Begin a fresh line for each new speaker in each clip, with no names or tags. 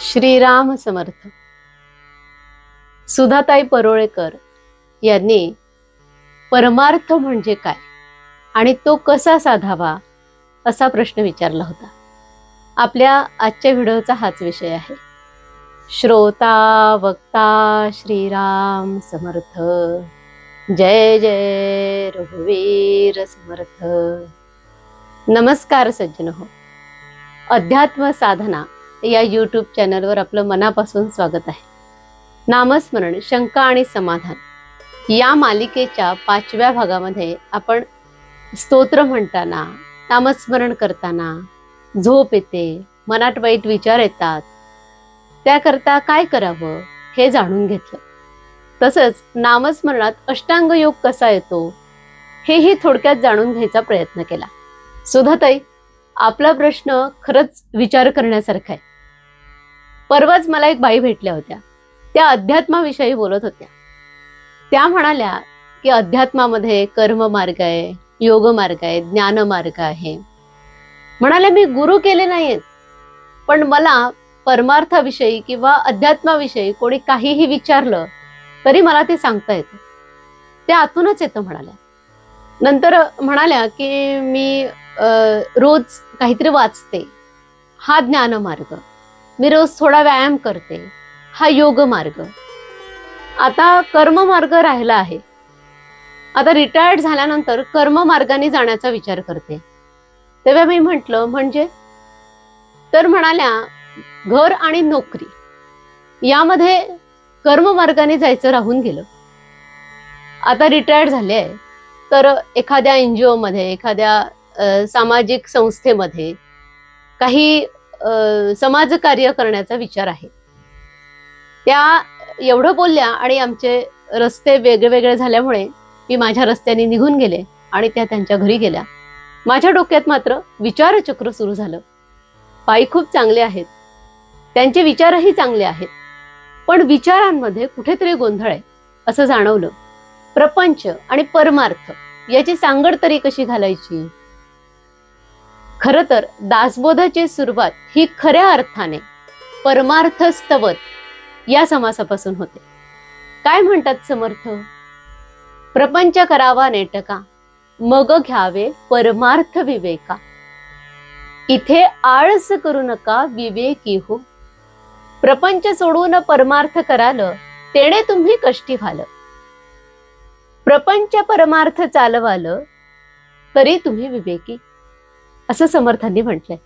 श्रीराम समर्थ. सुधाताई परोळेकर यांनी परमार्थ म्हणजे काय आणि तो कसा साधावा असा प्रश्न विचारला होता. आपल्या आजच्या व्हिडिओचा हाच विषय आहे. श्रोता वक्ता श्रीराम समर्थ. जय जय रघुवीर समर्थ. नमस्कार सज्जन हो. अध्यात्म साधना या यूट्यूब चॅनलवर आपलं मनापासून स्वागत आहे. नामस्मरण, शंका आणि समाधान या मालिकेच्या 5व्या भागामध्ये आपण स्तोत्र म्हणताना, नामस्मरण करताना झोप येते, मनात वाईट विचार येतात, त्याकरता काय करावं हे जाणून घेतलं. तसंच नामस्मरणात अष्टांग योग कसा येतो हेही थोडक्यात जाणून घ्यायचा प्रयत्न केला. सुधाताई, आपला प्रश्न खरंच विचार करण्यासारखा आहे. परवाच मला एक बाई भेटल्या होत्या. त्या अध्यात्माविषयी बोलत होत्या. त्या म्हणाल्या की अध्यात्मामध्ये कर्म मार्ग आहे, योग मार्ग आहे, ज्ञान मार्ग आहे. म्हणाल्या मी गुरु केले नाहीत, पण मला परमार्थाविषयी किंवा अध्यात्माविषयी कोणी काहीही विचारलं तरी मला ते सांगता येतं, ते आतूनच येतं म्हणाल्या. नंतर म्हणाल्या की मी रोज काहीतरी वाचते, हा ज्ञान मार्ग. मी रोज थोडा व्यायाम करते, हा योग मार्ग. आता कर्म मार्ग राहिला आहे. आता रिटायर्ड झाल्यानंतर कर्म मार्गाने जाण्याचा विचार करते. तेव्हा मी म्हटलं म्हणजे? तर म्हणाल्या घर आणि नोकरी यामध्ये कर्म मार्गाने जायचं राहून गेलं. आता रिटायर्ड झाले आहे तर एखाद्या NGO मध्ये, एखाद्या सामाजिक संस्थेमध्ये काही समाजकार्य करण्याचा विचार आहे. त्या एवढं बोलल्या आणि आमचे रस्ते वेगळे वेगळे झाल्यामुळे मी माझ्या रस्त्याने निघून गेले आणि त्या त्यांच्या घरी गेल्या. माझ्या डोक्यात मात्र विचारचक्र सुरू झालं. बाई खूप चांगले आहेत, त्यांचे विचारही चांगले आहेत, पण विचारांमध्ये कुठेतरी गोंधळ आहे असं जाणवलं. प्रपंच आणि परमार्थ याची सांगड तरी कशी घालायची? खरं तर दासबोधाची सुरुवात ही खऱ्या अर्थाने परमार्थ स्तवत या समासापासून होते. काय म्हणतात समर्थ? प्रपंच करावा नेटका, मग घ्यावे परमार्थ विवेका. इथे आळस करू नका विवेकी हो. प्रपंच सोडून परमार्थ कराल, तेणे तुम्ही कष्टी व्हाल. प्रपंच परमार्थ चालवाल, तरी तुम्ही विवेकी, असं समर्थांनी म्हटलंय.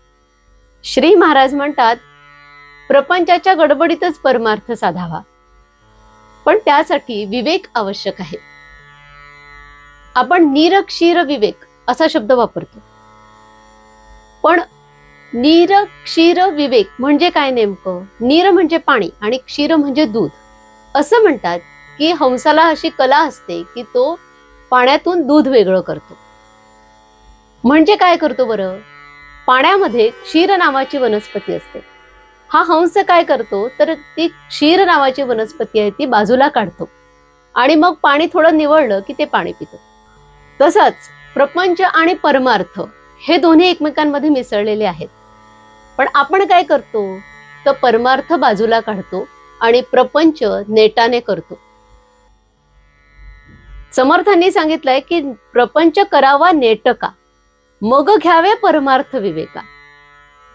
श्री महाराज म्हणतात प्रपंचाच्या गडबडीतच परमार्थ साधावा, पण त्यासाठी विवेक आवश्यक आहे. आपण निरक्षीर विवेक असा शब्द वापरतो, पण निरक्षीर विवेक म्हणजे काय नेमकं? नीर म्हणजे पाणी आणि क्षीर म्हणजे दूध. असं म्हणतात की हंसाला अशी कला असते की तो पाण्यातून दूध वेगळं करतो. म्हणजे काय करतो बरं? पाण्यामध्ये क्षीर नावाची वनस्पती असते. हा हंस काय करतो तर ती क्षीर नावाची वनस्पती आहे ती बाजूला काढतो आणि मग पाणी थोडं निवळलं की ते पाणी पितो. तसंच प्रपंच आणि परमार्थ हे दोन्ही एकमेकांमध्ये मिसळलेले आहेत. पण आपण काय करतो तर परमार्थ बाजूला काढतो आणि प्रपंच नेटाने करतो. समर्थांनी सांगितलंय की प्रपंच करावा नेटका, मग घ्यावे परमार्थ विवेका.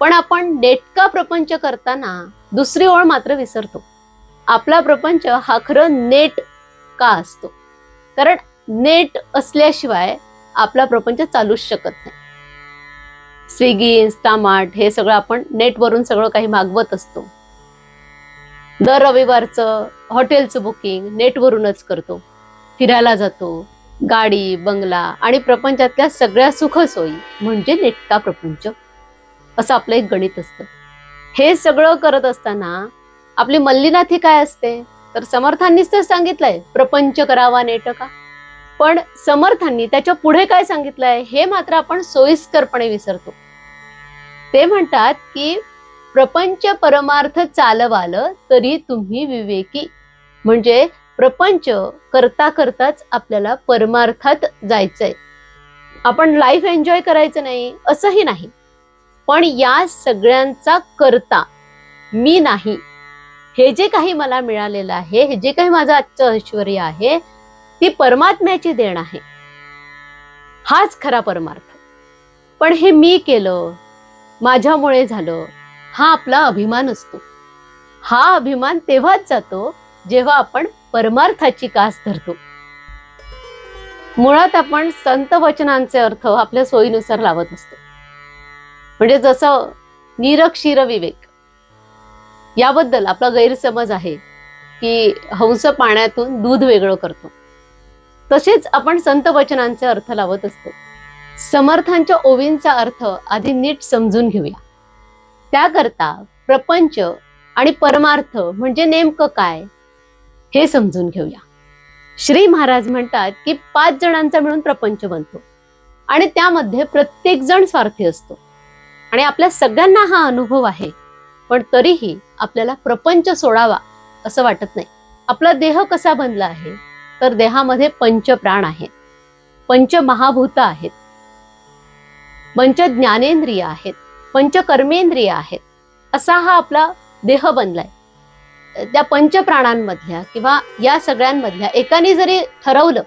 पण आपण नेटका प्रपंच करताना दुसरी ओळ मात्र विसरतो. आपला प्रपंच हा खरं नेट का असतो, कारण नेट असल्याशिवाय आपला प्रपंच चालूच शकत नाही. स्विगी, इन्स्टामार्ट हे सगळं आपण नेटवरून सगळं काही मागवत असतो. दर रविवारचं हॉटेलचं बुकिंग नेटवरूनच करतो. फिरायला जातो, गाडी, बंगला आणि प्रपंचातल्या सगळ्या सुखसोयी म्हणजे नेटका प्रपंच, असं आपलं एक गणित असतं. हे सगळं करत असताना आपली मल्लीनाथी काय असते तर समर्थांनीच तर सांगितलंय प्रपंच करावा नेटका. पण समर्थांनी त्याच्या पुढे काय सांगितलंय हे मात्र आपण सोयीस्करपणे विसरतो. ते म्हणतात की प्रपंच परमार्थ चालवाल, तरी तुम्ही विवेकी. म्हणजे प्रपंच करता करताच आपल्याला परमार्थात जायचंय. आपण लाईफ एन्जॉय करायचं नाही असंही नाही, पण या सगळ्यांचा करता मी नाही. हे जे काही मला मिळालेलं आहे, हे जे काही माझं आजचं ऐश्वर्य आहे, ती परमात्म्याची देण आहे. हाच खरा परमार्थ. पण हे मी केलं, माझ्यामुळे झालं, हा आपला अभिमान असतो. हा अभिमान तेव्हाच जातो जेव्हा आपण परमार्थाची कास धरतो. मुळात आपण संत वचनांचे अर्थ आपल्या सोयीनुसार लावत असतो. म्हणजे जसं नीरक्षीर विवेक, याबद्दल आपला गैरसमज आहे की हंस पाण्यातून दूध वेगळं करतो. तसेच आपण संत वचनांचे अर्थ लावत असतो. समर्थांच्या ओवींचा अर्थ आधी नीट समजून घेऊया. त्याकरता प्रपंच आणि परमार्थ म्हणजे नेमकं काय हे समजून घेऊया. श्री महाराज म्हणतात की 5 जणांचा मिळून प्रपंच बनतो आणि त्यामध्ये प्रत्येक जण स्वार्थी असतो. आणि आपल्या सगळ्यांना हा अनुभव आहे, पण तरीही आपल्याला प्रपंच सोडावा असं वाटत नाही. आपला देह कसा बनला आहे, तर देहामध्ये 5 प्राण आहेत, 5 महाभूत आहेत, 5 ज्ञानेंद्रिय आहेत, 5 कर्मेंद्रिय आहेत. असा हा आपला देह बनलाय. त्या 5 प्राणांमधल्या किंवा या सगळ्यांमधल्या एकाने जरी ठरवलं,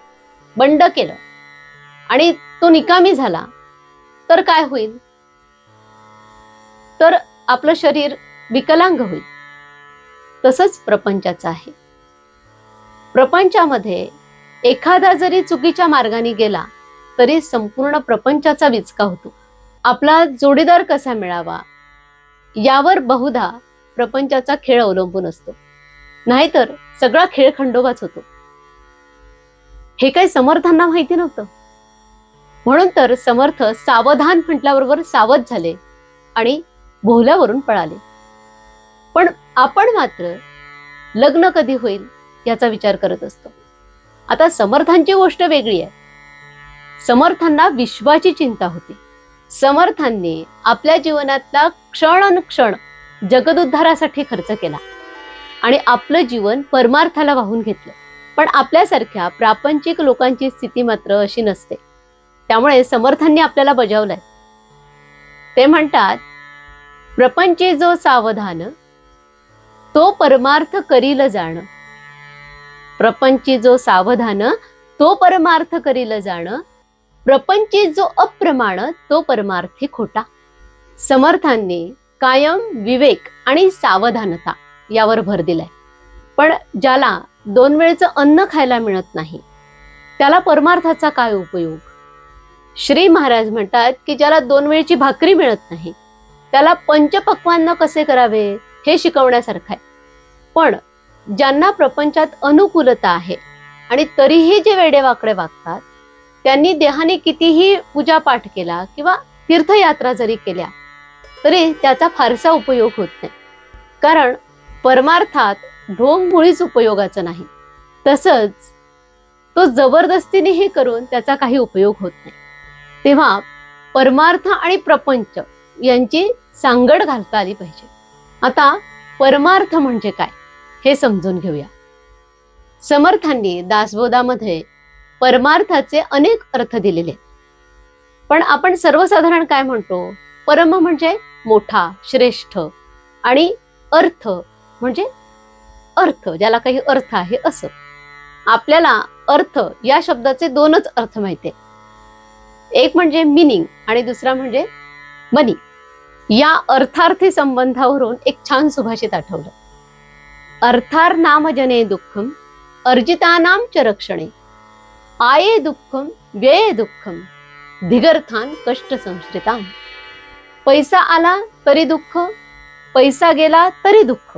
बंड केलं आणि तो निकामी झाला तर काय होईल? तर आपलं शरीर विकलांग होईल. तसंच प्रपंचाचं आहे. प्रपंचामध्ये एखादा जरी चुकीच्या मार्गाने गेला तरी संपूर्ण प्रपंचाचा विचका होतो. आपला जोडीदार कसा मिळावा यावर बहुधा प्रपंचाचा खेळ अवलंबून असतो, नाहीतर सगळा खेळ खंडोबाच होतो. हे काही समर्थांना माहिती नव्हतं. म्हणून तर समर्थ सावधान म्हटल्याबरोबर सावध झाले आणि भोवल्यावरून पळाले. पण आपण मात्र लग्न कधी होईल याचा विचार करत असतो. आता समर्थांची गोष्ट वेगळी आहे. समर्थांना विश्वाची चिंता होती. समर्थांनी आपल्या जीवनातला क्षण जगदुद्धारासाठी खर्च केला आणि आपलं जीवन परमार्थाला वाहून घेतलं. पण आपल्यासारख्या प्रापंचिक लोकांची स्थिती मात्र अशी नसते. त्यामुळे समर्थांनी आपल्याला बजावलंय. ते म्हणतात, प्रपंचे जो सावधान तो परमार्थ करील जाण. प्रपंची जो सावधान तो परमार्थ करील जाण. प्रपंची जो अप्रमाण तो परमार्थी खोटा. समर्थांनी कायम विवेक आणि सावधानता यावर भर दिलाय. पण ज्याला 2 वेळचं अन्न खायला मिळत नाही त्याला परमार्थाचा काय उपयोग? श्री महाराज म्हणतात की ज्याला 2 वेळची भाकरी मिळत नाही त्याला पंचपक्वान्न कसे करावे हे शिकवण्यासारखं आहे. पण ज्यांना प्रपंचात अनुकूलता आहे आणि तरीही जे वेडेवाकडे वागतात, त्यांनी देहाने कितीही पूजापाठ केला किंवा तीर्थयात्रा जरी केल्या तरी त्याचा फारसा उपयोग होत नाही. कारण परमार्थात ढोंग मुळीच उपयोगाचं नाही. तसंच तो जबरदस्तीनेही करून त्याचा काही उपयोग होत नाही. तेव्हा परमार्थ आणि प्रपंच यांची सांगड घालता आली पाहिजे. आता परमार्थ म्हणजे काय हे समजून घेऊया. समर्थांनी दासबोधामध्ये परमार्थाचे अनेक अर्थ दिलेले आहेत. पण आपण सर्वसाधारण काय म्हणतो? परम म्हणजे मोठा, श्रेष्ठ, आणि अर्थ म्हणजे अर्थ, ज्याला काही अर्थ आहे असं. आपल्याला अर्थ या शब्दाचे 2च अर्थ माहिती आहे. एक म्हणजे मिनिंग आणि दुसरा म्हणजे मनी. या अर्थार्थी संबंधावरून एक छान सुभाषित आठवलं. अर्थार नाम जने दुःखम अर्जितानाम च रक्षणे. आये दुःखम व्यये दुःखम धिगर्थान कष्ट संश्रितान. पैसा आला तरी दुःख, पैसा गेला तरी दुःख,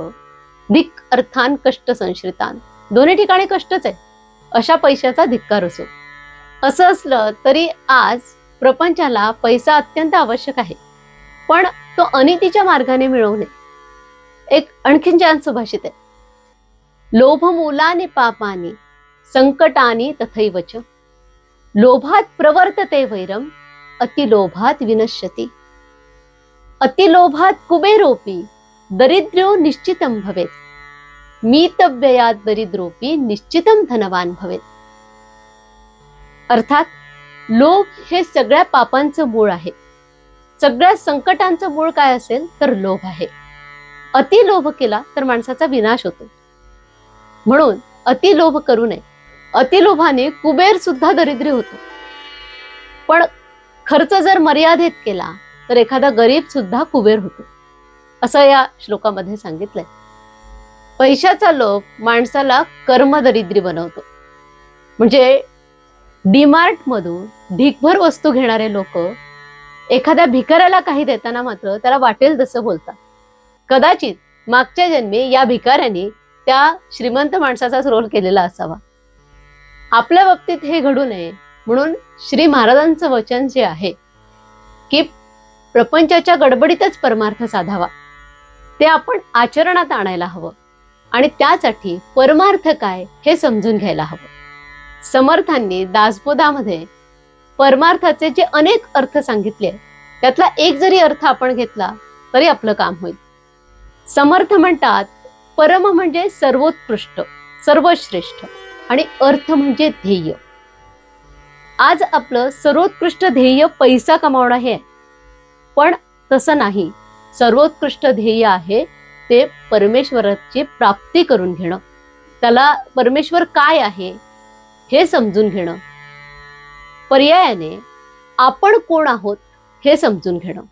धिक अर्थान कष्ट संश्रितान. दोन्ही ठिकाणी कष्टच आहे. अशा पैशाचा धिक्कार असो. असं असलं तरी आज प्रपंचाला पैसा अत्यंत आवश्यक आहे, पण तो अनितीच्या मार्गाने मिळवू नये. एक आणखीन छान सुभाषित आहे. लोभमूलानि पापानि संकटानि तथैवच. लोभात प्रवर्तते वैरम अतिलोभात विनश्यति. अतिलोभात कुबेरोपी दरिद्र्यो निश्चितं भवेत्. मितव्ययात दरिद्रोपी निश्चितं धनवान भवेत्. अर्थात लोभ हे सगळ्या पापांचं मूळ आहे. सगळ्या संकटांचं मूळ काय असेल तर लोभ आहे. अतिलोभ केला तर माणसाचा विनाश होतो. म्हणून अतिलोभ करू नये. अतिलोभाने कुबेर सुद्धा दरिद्री होतो. पण खर्च जर मर्यादित केला तर एखादा गरीब सुद्धा कुबेर होतो, असं या श्लोकामध्ये सांगितलंय. पैशाचा लोभ माणसाला कर्मदरिद्री बनवतो. म्हणजे डीमार्ट मधून ढीकभर वस्तू घेणारे लोक एखाद्या भिकाऱ्याला काही देताना मात्र त्याला वाटेल तसं बोलतात. कदाचित मागच्या जन्मी या भिकाऱ्याने त्या श्रीमंत माणसाचाच रोल केलेला असावा. आपल्या बाबतीत हे घडू नये म्हणून श्री महाराजांचं वचन जे आहे की प्रपंचाच्या गडबडीतच परमार्थ साधावा, ते आपण आचरणात आणायला हवं आणि त्यासाठी परमार्थ काय हे समजून घ्यायला हवं. समर्थांनी दासबोधामध्ये परमार्थाचे जे अनेक अर्थ सांगितले त्यातला एक जरी अर्थ आपण घेतला तरी आपलं काम होईल. समर्थ म्हणतात परम म्हणजे सर्वोत्कृष्ट, सर्वश्रेष्ठ आणि अर्थ म्हणजे ध्येय. आज आपलं सर्वोत्कृष्ट ध्येय पैसा कमावणं हे आहे, पण तसं नाही. सर्वोत्कृष्ट ध्येय आहे ते परमेश्वराची प्राप्ती करून घेणं, त्याला परमेश्वर काय आहे हे समजून घेणं. पर्यायाने आपण कोण आहोत हे समजून घेणं.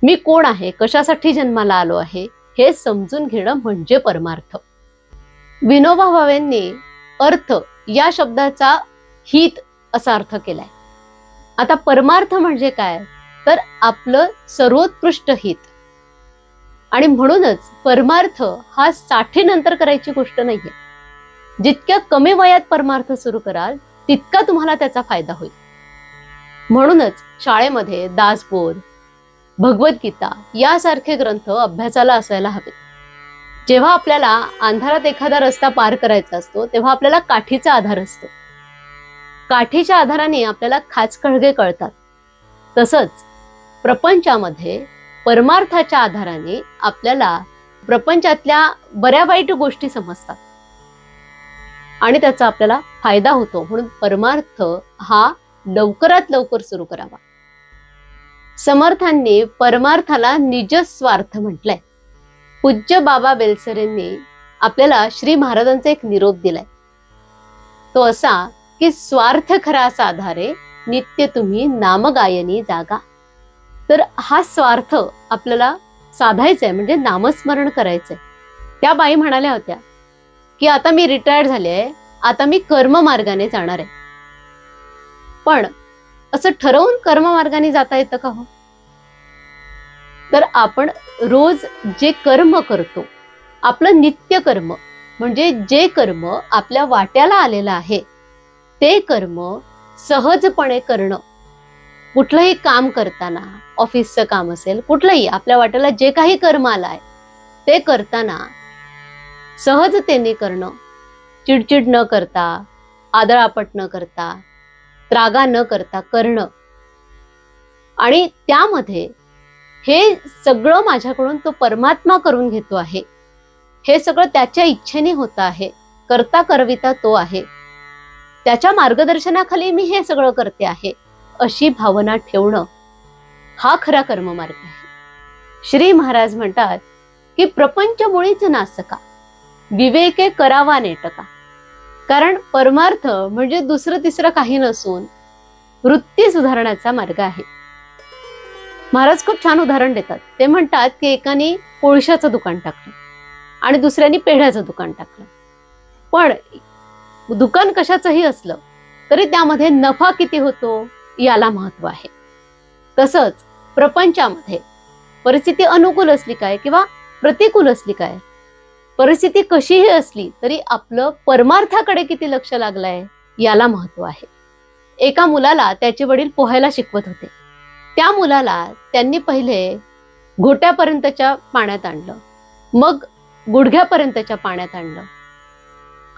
मी कोण आहे, कशासाठी जन्माला आलो आहे हे समजून घेणं म्हणजे परमार्थ. विनोबा भावेंनी अर्थ या शब्दाचा हित असा अर्थ केलाय. आता परमार्थ म्हणजे काय तर आपलं सर्वोत्कृष्ट हित. आणि म्हणूनच परमार्थ हा 60 नंतर करायची गोष्ट नाहीये. जितक्या कमी वयात परमार्थ सुरू कराल तितका तुम्हाला त्याचा फायदा होईल. म्हणूनच शाळेमध्ये दासबोध, भगवद्गीता यासारखे ग्रंथ अभ्यासाला असायला हवेत. जेव्हा आपल्याला अंधारात एखादा रस्ता पार करायचा असतो तेव्हा आपल्याला काठीचा आधार असतो. काठीच्या आधाराने आपल्याला खाचखळगे कळतात. तसंच प्रपंचामध्ये परमार्थाच्या आधाराने आपल्याला प्रपंचातल्या बऱ्या वाईट गोष्टी समजतात आणि त्याचा आपल्याला फायदा होतो. म्हणून परमार्थ हा लवकरात लवकर सुरू करावा. समर्थांनी परमार्थाला निजस्वार्थ म्हटलंय. पूज्य बाबा बेलसरेंनी आपल्याला श्री महाराजांचा एक निरोप दिलाय. तो असा की स्वार्थ खरा साधारे नित्य तुम्ही नामगायनी जागा. तर हा स्वार्थ आपल्याला साधायचा आहे, म्हणजे नामस्मरण करायचंय. त्या बाई म्हणाल्या होत्या की आता मी रिटायर्ड झाले आहे, आता मी कर्ममार्गाने जाणार आहे. पण असं ठरवून कर्ममार्गाने जाता येतं का हो? तर आपण रोज जे कर्म करतो, आपलं नित्य कर्म म्हणजे जे कर्म आपल्या वाट्याला आलेलं आहे ते कर्म सहजपणे करणं. कुठलंही काम करताना, ऑफिसचं काम असेल, कुठलंही आपल्या वाट्याला जे काही कर्म आलं आहे ते करताना सहजतेने करणं, चिडचिड न करता, आदळापट न करता, त्रागा न करता करणं. आणि त्यामध्ये हे सगळं माझ्याकडून तो परमात्मा करून घेतो आहे, हे सगळं त्याच्या इच्छेने होतं आहे, करता करविता तो आहे, त्याच्या मार्गदर्शनाखाली मी हे सगळं करते आहे, अशी भावना ठेवणं हा खरा कर्ममार्ग आहे. श्री महाराज म्हणतात की प्रपंच मुळीच नासका, विवेके करावा नेटका. कारण परमार्थ म्हणजे दुसरं तिसरं काही नसून वृत्ती सुधारण्याचा मार्ग आहे. महाराज खूप छान उदाहरण देतात. ते म्हणतात की एकाने कोळशाचं दुकान टाकलं आणि दुसऱ्याने पेढ्याचं दुकान टाकलं. पण दुकान कशाचंही असलं तरी त्यामध्ये नफा किती होतो याला महत्व आहे. तसंच प्रपंचामध्ये परिस्थिती अनुकूल असली काय किंवा प्रतिकूल असली काय, परिस्थिती कशीही असली तरी आपलं परमार्थाकडे किती लक्ष लागलंय याला महत्व आहे. एका मुलाला त्याचे वडील पोहायला शिकवत होते. त्या मुलाला त्यांनी पहिले घोट्यापर्यंतच्या पाण्यात आणलं, मग गुडघ्यापर्यंतच्या पाण्यात आणलं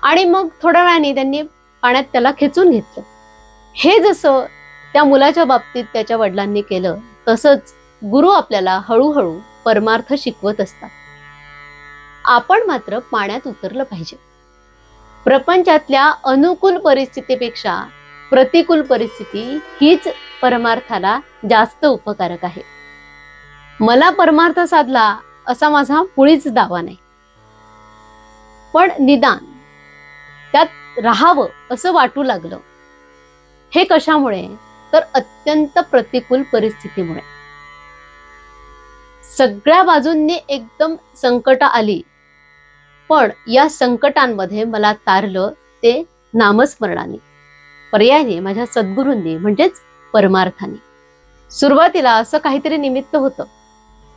आणि मग थोड्या वेळाने त्यांनी पाण्यात त्याला खेचून घेतलं. हे जसं त्या मुलाच्या बाबतीत त्याच्या वडिलांनी केलं, तसंच गुरु आपल्याला हळूहळू परमार्थ शिकवत असतात. आपण मात्र पाण्यात उतरलं पाहिजे. प्रपंचातल्या अनुकूल परिस्थितीपेक्षा प्रतिकूल परिस्थिती हीच परमार्थाला जास्त उपकारक आहे. मला परमार्थ साधला असा माझा मुळीच दावा नाही, पण निदान त्यात राहावं असं वाटू लागलं. हे कशामुळे? तर अत्यंत प्रतिकूल परिस्थितीमुळे. सगळ्या बाजूंनी एकदम संकट आली, पण या संकटांमध्ये मला तारलं ते नामस्मरणाने, पर्यायाने माझ्या सद्गुरूंनी म्हणजेच परमार्थाने. सुरुवातीला असं काहीतरी निमित्त होतं.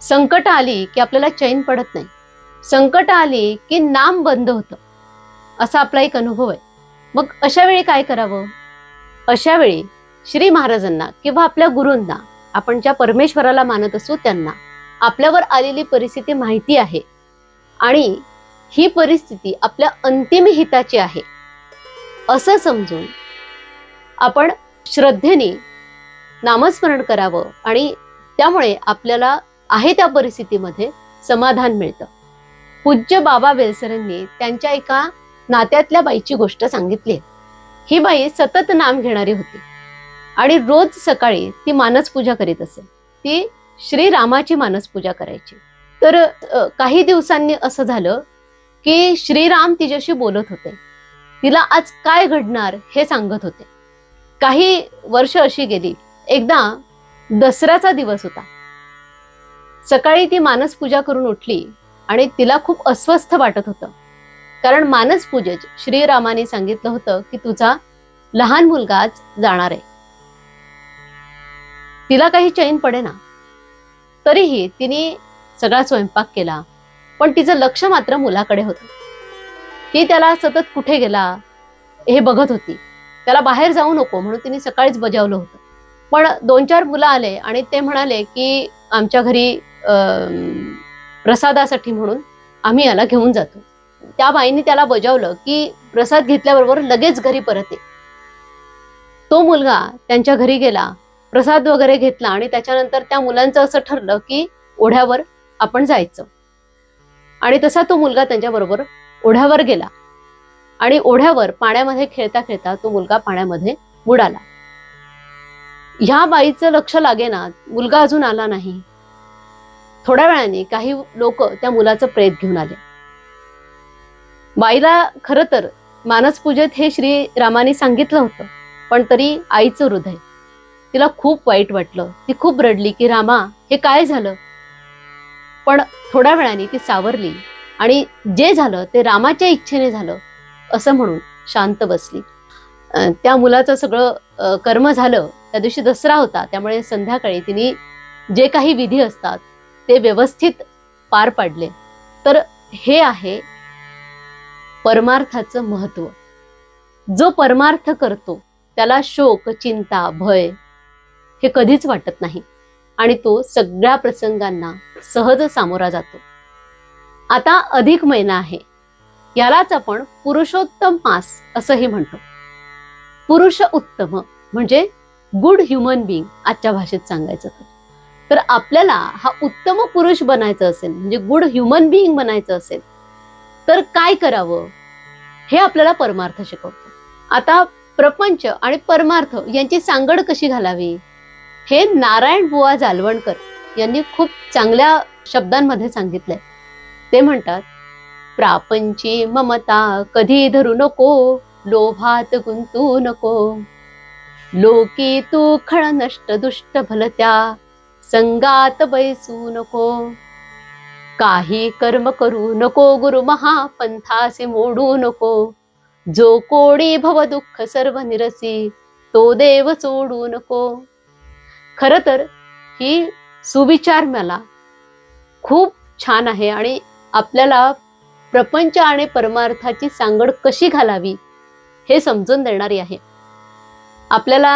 संकट आली की आपल्याला चैन पडत नाही, संकट आली की नाम बंद होतं, असा आपला एक अनुभव आहे. मग अशा वेळी काय करावं? अशा वेळी श्री महाराजांना किंवा आपल्या गुरूंना, आपण ज्या परमेश्वराला मानत असू त्यांना आपल्यावर आलेली परिस्थिती माहिती आहे आणि ही परिस्थिती आपल्या अंतिम हिताची आहे असं समजून आपण श्रद्धेने नामस्मरण करावं आणि त्यामुळे आपल्याला आहे त्या परिस्थितीमध्ये समाधान मिळतं. पूज्य बाबा बेलसरांनी त्यांच्या एका नात्यातल्या बाईची गोष्ट सांगितली. ही बाई सतत नाम घेणारी होती आणि रोज सकाळी ती मानसपूजा करीत असे. ती श्रीरामाची मानसपूजा करायची. तर काही दिवसांनी असं झालं की श्रीराम तिच्याशी बोलत होते, तिला आज काय घडणार हे सांगत होते. काही वर्ष अशी गेली. एकदा दसऱ्याचा दिवस होता. सकाळी ती मानसपूजा करून उठली आणि तिला खूप अस्वस्थ वाटत होतं, कारण मानसपूजेत श्रीरामाने सांगितलं होतं की तुझा लहान मुलगाच जाणार आहे. तिला काही चैन पडेना. तरीही तिने सगळा स्वयंपाक केला, पण तिचं लक्ष मात्र मुलाकडे होतं. ती त्याला सतत कुठे गेला हे बघत होती. त्याला बाहेर जाऊ नको म्हणून तिने सकाळीच बजावलं होतं. पण 2-4 मुलं आले आणि ते म्हणाले की आमच्या घरी प्रसादासाठी म्हणून आम्ही याला घेऊन जातो. त्या बाईंनी त्याला बजावलं की प्रसाद घेतल्याबरोबर लगेच घरी परत ये. तो मुलगा त्यांच्या घरी गेला, प्रसाद वगैरे घेतला आणि त्याच्यानंतर त्या मुलांचं असं ठरलं की ओढ्यावर आपण जायचं. आणि तसा तो मुलगा त्यांच्याबरोबर ओढ्यावर गेला आणि ओढ्यावर पाण्यामध्ये खेळता खेळता तो मुलगा पाण्यामध्ये बुडाला. ह्या बाईचं लक्ष लागेना, मुलगा अजून आला नाही. थोड्या वेळाने काही लोक त्या मुलाचं प्रेत घेऊन आले. बाईला खरं तर मानसपूजेत हे श्रीरामाने सांगितलं होतं, पण तरी आईचं हृदय, तिला खूप वाईट वाटलं. ती खूप रडली की रामा हे काय झालं. पण थोड्या वेळाने ती सावरली आणि जे झालं ते रामाच्या इच्छेने झालं असं म्हणून शांत बसली. त्या मुलाचं सगळं कर्म झालं. त्या दिवशी दसरा होता, त्यामुळे संध्याकाळी तिने जे काही विधी असतात ते व्यवस्थित पार पाडले. तर हे आहे परमार्थाचं महत्व. जो परमार्थ करतो त्याला शोक, चिंता, भय हे कधीच वाटत नाही आणि तो सगळ्या प्रसंगांना सहज सामोरा जातो. आता अधिक महिना आहे, यालाच आपण पुरुषोत्तम मास असंही म्हणतो. पुरुष उत्तम म्हणजे गुड ह्युमन बीइंग आजच्या भाषेत सांगायचं तर आपल्याला हा उत्तम पुरुष बनायचं असेल, म्हणजे गुड ह्युमन बीइंग बनायचं असेल तर काय करावं हे आपल्याला परमार्थ शिकवतो. आता प्रपंच आणि परमार्थ यांची सांगड कशी घालावी हे नारायण बुवा जालवणकर यांनी खूप चांगल्या शब्दांमध्ये सांगितलंय. ते म्हणतात, प्रापंची ममता कधी धरू नको, लोभात गुंतू नको. लोकी तू खळ नष्ट दुष्ट भलत्या, संगात बैसू नको. काही कर्म करू नको गुरु महापंथासे मोडू नको. जो कोडी भव दुःख सर्व निरसी, तो देव सोडू नको. खर तर ही सुविचार मला खूप छान आहे आणि आपल्याला प्रपंच आणि परमार्थाची सांगड कशी घालावी हे समजून देणारी आहे. आपल्याला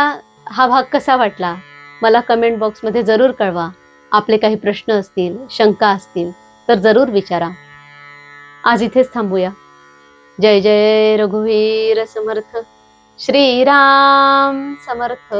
हा भाग कसा वाटला मला कमेंट बॉक्समध्ये जरूर कळवा. आपले काही प्रश्न असतील, शंका असतील तर जरूर विचारा. आज इथेच थांबूया. जय जय रघुवीर समर्थ. श्रीराम समर्थ.